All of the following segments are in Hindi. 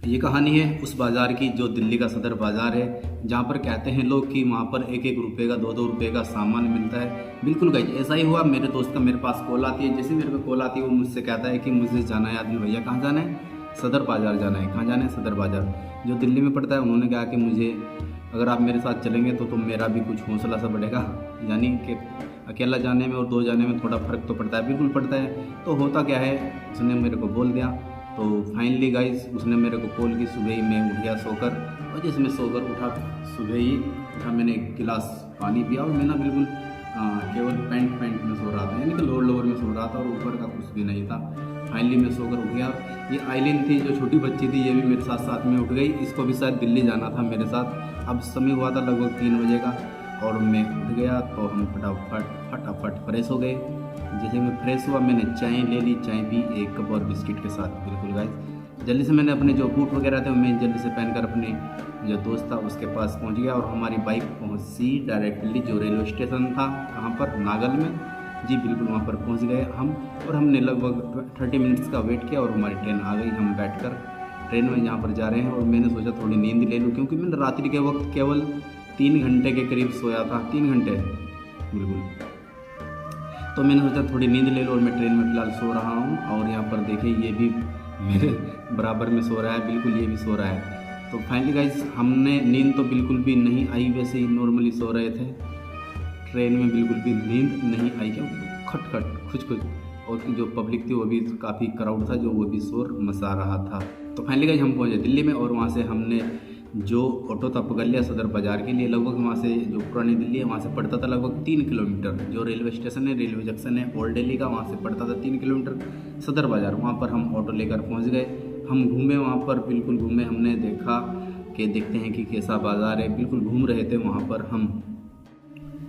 ये कहानी है उस बाज़ार की जो दिल्ली का सदर बाज़ार है, जहाँ पर कहते हैं लोग कि वहाँ पर एक एक रुपये का 2-2 रुपये का सामान मिलता है। बिल्कुल गाइस ऐसा ही हुआ। मेरे दोस्त का मेरे पास कॉल आती है, जैसे मेरे को कॉल आती है वो मुझसे कहता है कि मुझे जाना है आदिल भैया, कहाँ जाना है? सदर बाज़ार जाना है। कहाँ जाना है? सदर बाज़ार, जो दिल्ली में पड़ता है। उन्होंने कहा कि मुझे अगर आप मेरे साथ चलेंगे तो मेरा भी कुछ हौसला सा बढ़ेगा, यानी कि अकेला जाने में और 2 जाने में थोड़ा फ़र्क तो पड़ता है। बिल्कुल पड़ता है। तो होता क्या है, उसने मेरे को बोल दिया। तो फाइनली गाइस उसने मेरे को कॉल की। सुबह ही मैं उठ गया सोकर, और जैसे मैं सोकर उठा, सुबह ही उठा, मैंने एक गिलास पानी पिया और मैं ना बिल्कुल केवल पैंट में सो रहा था, यानी कि लोअर में सो रहा था और ऊपर का कुछ भी नहीं था। फाइनली मैं सोकर उठ गया। ये आइलिन थी जो छोटी बच्ची थी, ये भी मेरे साथ साथ में उठ गई। इसको भी शायद दिल्ली जाना था मेरे साथ। अब समय हुआ था लगभग 3 बजे का और मैं उठ गया। तो हम फटाफट फ्रेश हो गए। जैसे मैं फ्रेश हुआ मैंने चाय ले ली, चाय पी 1 कप और बिस्किट के साथ। बिल्कुल गाइस जल्दी से मैंने अपने जो बूट वगैरह थे मैं जल्दी से पहनकर अपने जो दोस्त था उसके पास पहुंच गया और हमारी बाइक पहुंची डायरेक्टली जो रेलवे स्टेशन था, कहाँ पर? नागल में। जी बिल्कुल वहाँ पर पहुंच गए हम, और हमने लगभग 30 मिनट्स का वेट किया और हमारी ट्रेन आ गई। हम बैठकर ट्रेन में यहाँ पर जा रहे हैं और मैंने सोचा थोड़ी नींद ले लूँ, क्योंकि मैंने रात्रि के वक्त केवल 3 घंटे के करीब सोया था। 3 घंटे बिल्कुल। तो मैंने सोचा थोड़ी नींद ले लो, और मैं ट्रेन में फ़िलहाल सो रहा हूँ। और यहाँ पर देखिए ये भी मेरे बराबर में सो रहा है, बिल्कुल ये भी सो रहा है। तो फाइनली गाइस हमने नींद तो बिल्कुल भी नहीं आई, वैसे ही नॉर्मली सो रहे थे। ट्रेन में बिल्कुल भी नींद नहीं आई, क्योंकि खट खुच और जो पब्लिक थी वो भी काफ़ी क्राउड था, जो वो भी शोर मचा रहा था। तो फाइनली गाइस हम पहुँचे दिल्ली में, और वहाँ से हमने जो ऑटो था पकड़ लिया सदर बाज़ार के लिए। लगभग वहाँ से जो पुरानी दिल्ली है वहाँ से पड़ता था लगभग 3 किलोमीटर। जो रेलवे स्टेशन है, रेलवे जंक्शन है ओल्ड दिल्ली का, वहाँ से पड़ता था 3 किलोमीटर सदर बाज़ार। वहाँ पर हम ऑटो लेकर पहुँच गए। हम घूमे वहाँ पर, बिल्कुल घूमे। हमने देखा कि देखते हैं कि कैसा बाज़ार है। बिल्कुल घूम रहे थे वहाँ पर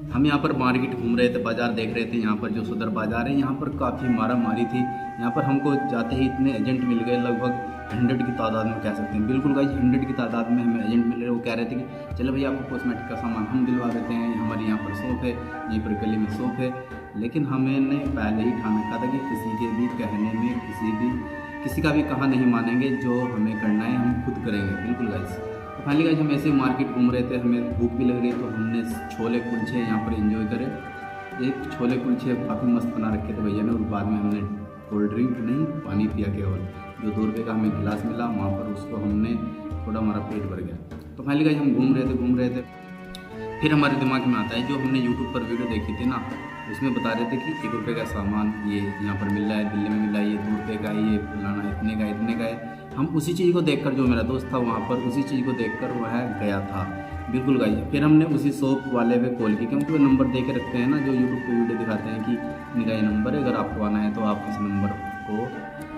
हम यहाँ पर मार्केट घूम रहे थे, बाज़ार देख रहे थे। यहाँ पर जो सदर बाज़ार है यहाँ पर काफ़ी मारा मारी थी। यहाँ पर हमको जाते ही इतने एजेंट मिल गए, लगभग 100 की तादाद में कह सकते हैं। बिल्कुल गाइस 100 की तादाद में हमें एजेंट मिल रहे। वो कह रहे थे कि चलो भैया आपको कॉस्मेटिक का सामान हम दिलवा देते हैं, हमारे यहाँ पर शॉप है, यहीं पर गली में शॉप है। लेकिन हमने पहले ही ठान रखा था कि किसी के भी कहने में किसी का भी कहा नहीं मानेंगे, जो हमें करना है हम खुद करेंगे। बिल्कुल गाइस। तो फाइनली गाइस हम ऐसे मार्केट घूम रहे थे, हमें भूख भी लग रही, तो हमने छोले कुलचे यहाँ पर एंजॉय करे। एक छोले कुलचे काफ़ी मस्त बना रखे थे भैया ने, और बाद में हमने कोल्ड ड्रिंक नहीं पानी पिया केवल। जो 2 रुपये का हमें गिलास मिला वहाँ पर, उसको हमने थोड़ा, हमारा पेट भर गया। तो फाइनली गाइस हम घूम रहे थे। फिर हमारे दिमाग में आता है जो हमने यूट्यूब पर वीडियो देखी थी ना, उसमें बता रहे थे कि 1 रुपये का सामान ये यहाँ पर मिल रहा है, दिल्ली में मिल रहा है, ये 2 रुपये का, ये फलाना इतने का है। हम उसी चीज़ को देखकर, जो मेरा दोस्त था वहाँ पर, उसी चीज़ को देखकर वह गया था। बिल्कुल गाइस। फिर हमने उसी शॉप वाले पे कॉल की, क्योंकि वो नंबर दे के रखते हैं ना, जो यूट्यूब पे वीडियो दिखाते हैं कि इनका ये नंबर है, अगर आपको आना है तो आप इस नंबर को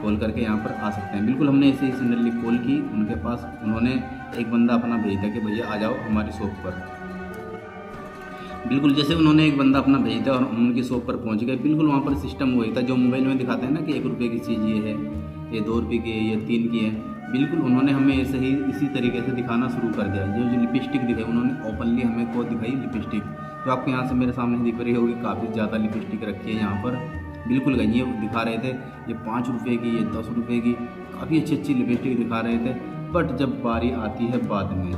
कॉल करके यहाँ पर आ सकते हैं। बिल्कुल हमने ऐसे ही सिंडरली कॉल की उनके पास। उन्होंने एक बंदा अपना भेजा कि भैया आ जाओ हमारी शॉप पर। बिल्कुल जैसे उन्होंने एक बंदा अपना भेज दिया और हम उनकी शॉप पर पहुंच गए। बिल्कुल वहाँ पर सिस्टम वही था जो मोबाइल में दिखाते हैं ना, कि 1 रुपये की चीज़ ये है, ये 2 रुपये की है, ये 3 की है। बिल्कुल उन्होंने हमें ऐसे ही इसी तरीके से दिखाना शुरू कर दिया। जो लिपस्टिक दिखाई उन्होंने ओपनली हमें को दिखाई लिपस्टिक, जो आपको यहाँ से मेरे सामने दिख रही होगी, काफ़ी ज़्यादा लिपस्टिक रखी है यहाँ पर। बिल्कुल गई ये दिखा रहे थे, ये 5 रुपये की, ये 10 रुपये की, काफ़ी अच्छी लिपस्टिक दिखा रहे थे। बट जब बारी आती है बाद में,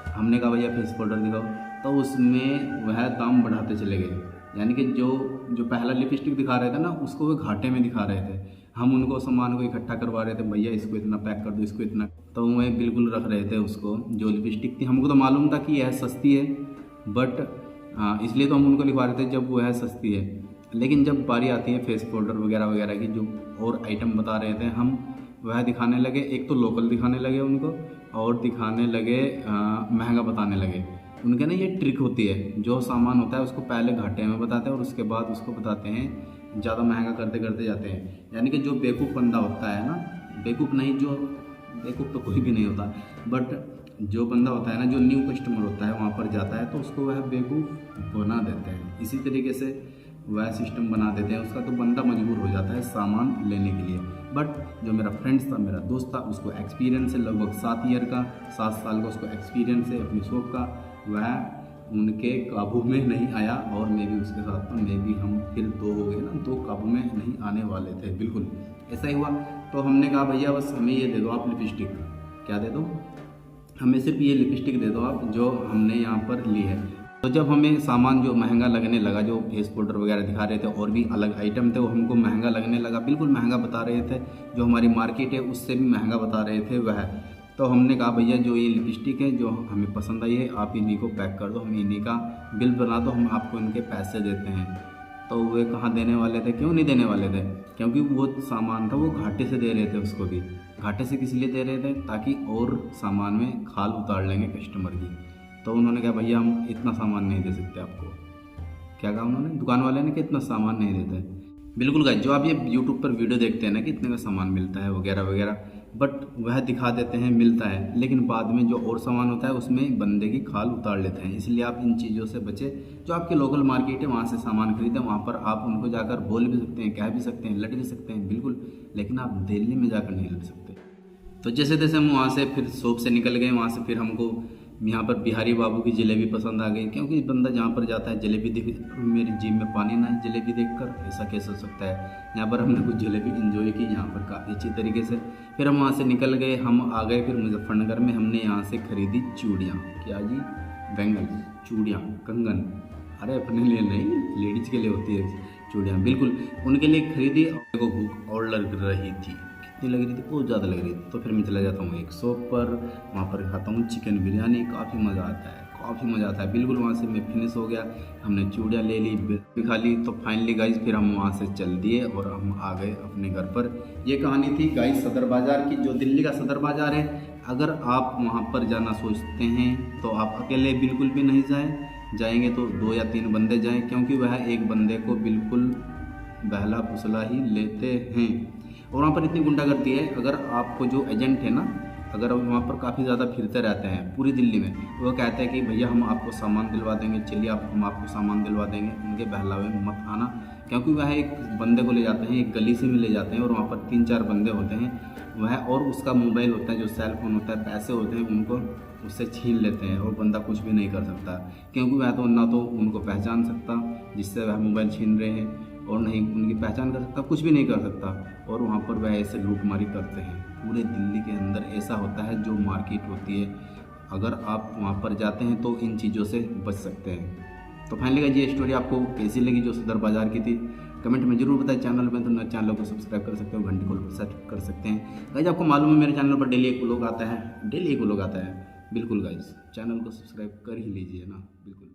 हमने कहा भैया फेस पाउडर दिखाओ, तो उसमें वह दाम बढ़ाते चले गए। यानी कि जो पहला लिपस्टिक दिखा रहे थे ना, उसको वो घाटे में दिखा रहे थे। हम उनको सामान को इकट्ठा करवा रहे थे, भैया इसको इतना पैक कर दो, इसको इतना, तो वह बिल्कुल रख रहे थे उसको। जो लिपस्टिक थी हमको तो मालूम था कि यह सस्ती है, बट इसलिए तो हम उनको लिखवा रहे थे जब वह सस्ती है। लेकिन जब बारी आती है फेस पाउडर वगैरह की, जो और आइटम बता रहे थे हम, वह दिखाने लगे। एक तो लोकल दिखाने लगे उनको, और दिखाने लगे महंगा बताने लगे। उनके ना ये ट्रिक होती है, जो सामान होता है उसको पहले घाटे में बताते हैं और उसके बाद उसको बताते हैं ज़्यादा महंगा करते करते जाते हैं। यानी कि जो बेवकूफ़ बंदा होता है ना, बेवकूफ़ नहीं, जो बेवकूफ़ तो कोई भी नहीं होता, बट जो बंदा होता है ना, जो न्यू कस्टमर होता है वहाँ पर जाता है, तो उसको वह बेवकूफ़ बना देते हैं। इसी तरीके से वह सिस्टम बना देते हैं उसका, तो बंदा मजबूर हो जाता है सामान लेने के लिए। बट जो मेरा फ्रेंड्स था, मेरा दोस्त था, उसको एक्सपीरियंस है लगभग 7 साल का उसको एक्सपीरियंस है अपनी शॉप का। वह उनके काबू में नहीं आया, और मैं भी उसके साथ था। मैं भी, हम फिर 2 हो गए ना, 2 काबू में नहीं आने वाले थे। बिल्कुल ऐसा ही हुआ। तो हमने कहा भैया बस हमें ये दे दो आप लिपस्टिक। क्या दे दो? हमें सिर्फ ये लिपस्टिक दे दो आप जो हमने यहाँ पर ली है। तो जब हमें सामान जो महंगा लगने लगा, जो फेस पाउडर वगैरह दिखा रहे थे और भी अलग आइटम थे, वो हमको महंगा लगने लगा, बिल्कुल महंगा बता रहे थे, जो हमारी मार्केट है उससे भी महंगा बता रहे थे वह। तो हमने कहा भैया जो ये लिपस्टिक है जो हमें पसंद आई है आप इन्हीं को पैक कर दो, हम इन्हीं का बिल बना दो, हम आपको इनके पैसे देते हैं। तो वे कहाँ देने वाले थे? क्यों नहीं देने वाले थे? क्योंकि वो सामान था वो घाटे से दे रहे थे उसको भी। घाटे से किस लिए दे रहे थे? ताकि और सामान में खाल उतार लेंगे कस्टमर की। तो उन्होंने कहा भैया हम इतना सामान नहीं दे सकते आपको। क्या कहा उन्होंने? दुकान वाले ने कि इतना सामान नहीं देते। बिल्कुल गाइस, जो आप ये यूट्यूब पर वीडियो देखते हैं ना कि इतने का सामान मिलता है वगैरह वगैरह, बट वह दिखा देते हैं मिलता है, लेकिन बाद में जो और सामान होता है उसमें बंदे की खाल उतार लेते हैं। इसलिए आप इन चीज़ों से बचे। जो आपकी लोकल मार्केट है वहाँ से सामान खरीदें, वहाँ पर आप उनको जाकर बोल भी सकते हैं, कह भी सकते हैं, लड़ भी सकते हैं बिल्कुल, लेकिन आप दिल्ली में जाकर नहीं लड़ सकते। तो जैसे तैसे हम वहाँ से फिर शॉप से निकल गए। वहाँ से फिर हमको यहाँ पर बिहारी बाबू की जलेबी पसंद आ गई, क्योंकि बंदा जहाँ पर जाता है जलेबी देख, मेरी जीभ में पानी ना है जलेबी देखकर, ऐसा कैसे हो सकता है। यहाँ पर हमने कुछ जलेबी एंजॉय की यहाँ पर काफ़ी अच्छी तरीके से। फिर हम वहाँ से निकल गए, हम आ गए फिर मुजफ्फरनगर में। हमने यहाँ से खरीदी चूड़ियाँ। क्या जी? बैंगल्स, चूड़ियाँ, कंगन। अरे अपने लिए नहीं, लेडीज़ के लिए होती है चूड़ियाँ, बिल्कुल उनके लिए खरीदी। और को भूख और लग रही थी, कितनी लग रही थी? बहुत ज़्यादा लग रही थी। तो फिर मैं चला जाता हूँ एक शॉप पर, वहाँ पर खाता हूँ चिकन बिरयानी। काफ़ी मज़ा आता है, काफ़ी मज़ा आता है बिल्कुल। वहाँ से मैं फिनिश हो गया, हमने चूड़ियाँ ले ली, बिरयानी खा ली। तो फाइनली गाइस फिर हम वहाँ से चल दिए और हम आ गए अपने घर पर। ये कहानी थी गाइस सदर बाज़ार की, जो दिल्ली का सदर बाज़ार है। अगर आप वहाँ पर जाना सोचते हैं तो आप अकेले बिल्कुल भी नहीं जाएंगे तो 2 या 3 बंदे जाएं, क्योंकि वह एक बंदे को बिल्कुल बहला फुसला ही लेते हैं। और वहाँ पर इतनी गुंडागर्दी है, अगर आपको जो एजेंट है ना, अगर वहाँ पर काफ़ी ज़्यादा फिरते रहते हैं पूरी दिल्ली में, तो वो कहते हैं कि भैया हम आपको सामान दिलवा देंगे, चलिए हम आपको सामान दिलवा देंगे, उनके बहलावे में मत आना। क्योंकि वह एक बंदे को ले जाते हैं, एक गली से भी ले जाते हैं और वहाँ पर 3-4 बंदे होते हैं वह, और उसका मोबाइल होता है, जो सेल फोन होता है, पैसे होते हैं, उनको उससे छीन लेते हैं और बंदा कुछ भी नहीं कर सकता। क्योंकि वह तो ना तो उनको पहचान सकता जिससे वह मोबाइल छीन रहे हैं, और नहीं उनकी पहचान कर सकता, कुछ भी नहीं कर सकता। और वहाँ पर वह ऐसे लूटमारी करते हैं। पूरे दिल्ली के अंदर ऐसा होता है, जो मार्केट होती है, अगर आप वहाँ पर जाते हैं तो इन चीज़ों से बच सकते हैं। तो फाइनली गाइस ये स्टोरी आपको कैसी लगी जो सदर बाज़ार की थी, कमेंट में जरूर बताएं। चैनल में तो चैनल को सब्सक्राइब कर सकते हो, घंटी कॉल पर सेट कर सकते हैं। गाइस आपको मालूम है मेरे चैनल पर डेली एक व्लॉग आता है, डेली एक व्लॉग आता है। बिल्कुल गाइस चैनल को सब्सक्राइब कर ही लीजिए ना, बिल्कुल।